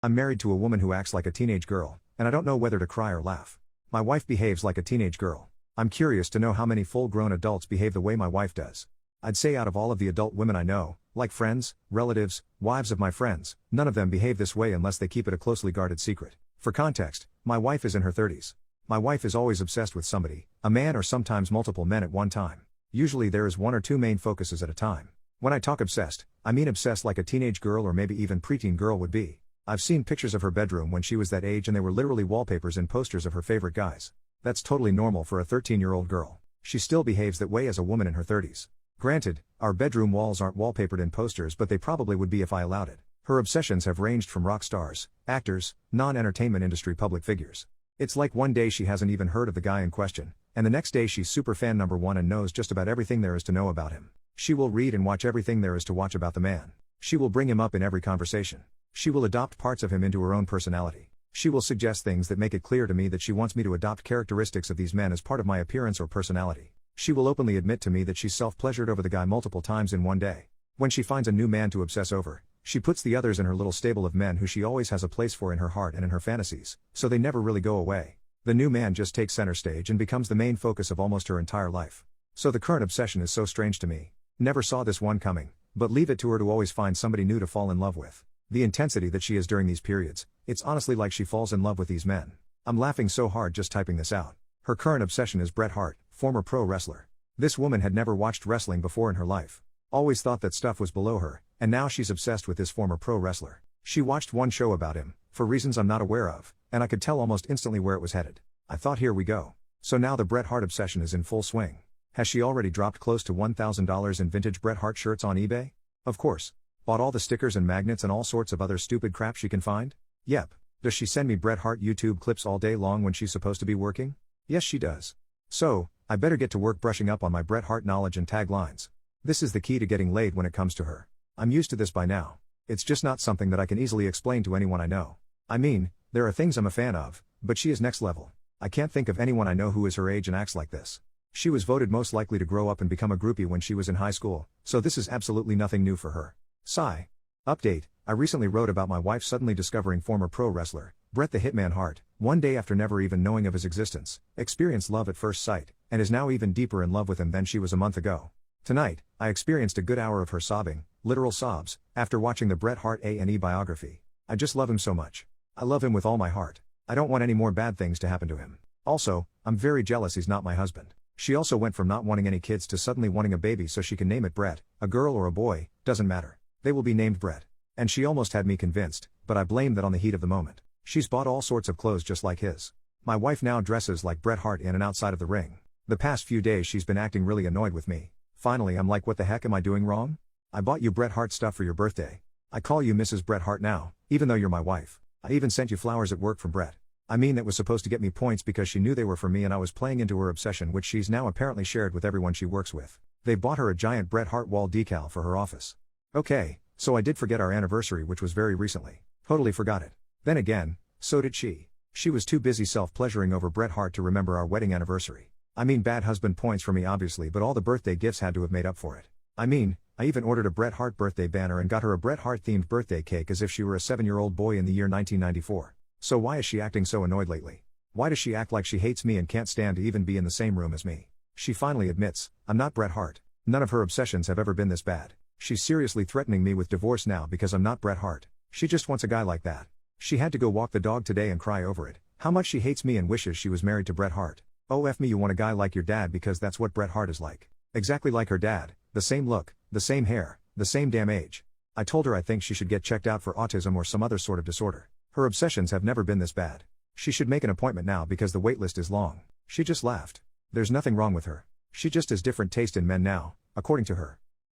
I'm married to a woman who acts like a teenage girl, and I don't know whether to cry or laugh. My wife behaves like a teenage girl. I'm curious to know how many full-grown adults behave the way my wife does. I'd say out of all of the adult women I know, like friends, relatives, wives of my friends, none of them behave this way unless they keep it a closely guarded secret. For context, my wife is in her 30s. My wife is always obsessed with somebody, a man or sometimes multiple men at one time. Usually there is one or two main focuses at a time. When I talk obsessed, I mean obsessed like a teenage girl or maybe even preteen girl would be. I've seen pictures of her bedroom when she was that age and they were literally wallpapers and posters of her favorite guys. That's totally normal for a 13-year-old girl. She still behaves that way as a woman in her 30s. Granted, our bedroom walls aren't wallpapered in posters, but they probably would be if I allowed it. Her obsessions have ranged from rock stars, actors, non-entertainment industry public figures. It's like one day she hasn't even heard of the guy in question, and the next day she's super fan number one and knows just about everything there is to know about him. She will read and watch everything there is to watch about the man. She will bring him up in every conversation. She will adopt parts of him into her own personality. She will suggest things that make it clear to me that she wants me to adopt characteristics of these men as part of my appearance or personality. She will openly admit to me that she's self-pleasured over the guy multiple times in one day. When she finds a new man to obsess over, she puts the others in her little stable of men who she always has a place for in her heart and in her fantasies, so they never really go away. The new man just takes center stage and becomes the main focus of almost her entire life. So the current obsession is so strange to me. Never saw this one coming, but leave it to her to always find somebody new to fall in love with. The intensity that she is during these periods, it's honestly like she falls in love with these men. I'm laughing so hard just typing this out. Her current obsession is Bret Hart, former pro wrestler. This woman had never watched wrestling before in her life. Always thought that stuff was below her, and now she's obsessed with this former pro wrestler. She watched one show about him, for reasons I'm not aware of, and I could tell almost instantly where it was headed. I thought, here we go. So now the Bret Hart obsession is in full swing. Has she already dropped close to $1,000 in vintage Bret Hart shirts on eBay? Of course. Bought all the stickers and magnets and all sorts of other stupid crap she can find? Yep. Does she send me Bret Hart YouTube clips all day long when she's supposed to be working? Yes, she does. So, I better get to work brushing up on my Bret Hart knowledge and taglines. This is the key to getting laid when it comes to her. I'm used to this by now. It's just not something that I can easily explain to anyone I know. I mean, there are things I'm a fan of, but she is next level. I can't think of anyone I know who is her age and acts like this. She was voted most likely to grow up and become a groupie when she was in high school, so this is absolutely nothing new for her. Sigh. Update, I recently wrote about my wife suddenly discovering former pro wrestler, Bret the Hitman Hart, one day after never even knowing of his existence, experienced love at first sight, and is now even deeper in love with him than she was a month ago. Tonight, I experienced a good hour of her sobbing, literal sobs, after watching the Bret Hart A&E biography. I just love him so much. I love him with all my heart. I don't want any more bad things to happen to him. Also, I'm very jealous he's not my husband. She also went from not wanting any kids to suddenly wanting a baby so she can name it Bret, a girl or a boy, doesn't matter. They will be named Bret. And she almost had me convinced, but I blame that on the heat of the moment. She's bought all sorts of clothes just like his. My wife now dresses like Bret Hart in and outside of the ring. The past few days she's been acting really annoyed with me. Finally I'm like, what the heck am I doing wrong? I bought you Bret Hart stuff for your birthday. I call you Mrs. Bret Hart now, even though you're my wife. I even sent you flowers at work from Bret. I mean, that was supposed to get me points because she knew they were for me and I was playing into her obsession, which she's now apparently shared with everyone she works with. They bought her a giant Bret Hart wall decal for her office. Okay, so I did forget our anniversary, which was very recently. Totally forgot it. Then again, so did she. She was too busy self-pleasuring over Bret Hart to remember our wedding anniversary. I mean, bad husband points for me obviously, but all the birthday gifts had to have made up for it. I mean, I even ordered a Bret Hart birthday banner and got her a Bret Hart themed birthday cake as if she were a 7-year-old boy in the year 1994. So why is she acting so annoyed lately? Why does she act like she hates me and can't stand to even be in the same room as me? She finally admits, I'm not Bret Hart. None of her obsessions have ever been this bad. She's seriously threatening me with divorce now because I'm not Bret Hart. She just wants a guy like that. She had to go walk the dog today and cry over it. How much she hates me and wishes she was married to Bret Hart. Oh F me, you want a guy like your dad because that's what Bret Hart is like. Exactly like her dad, the same look, the same hair, the same damn age. I told her I think she should get checked out for autism or some other sort of disorder. Her obsessions have never been this bad. She should make an appointment now because the waitlist is long. She just laughed. There's nothing wrong with her. She just has different taste in men now, according to her.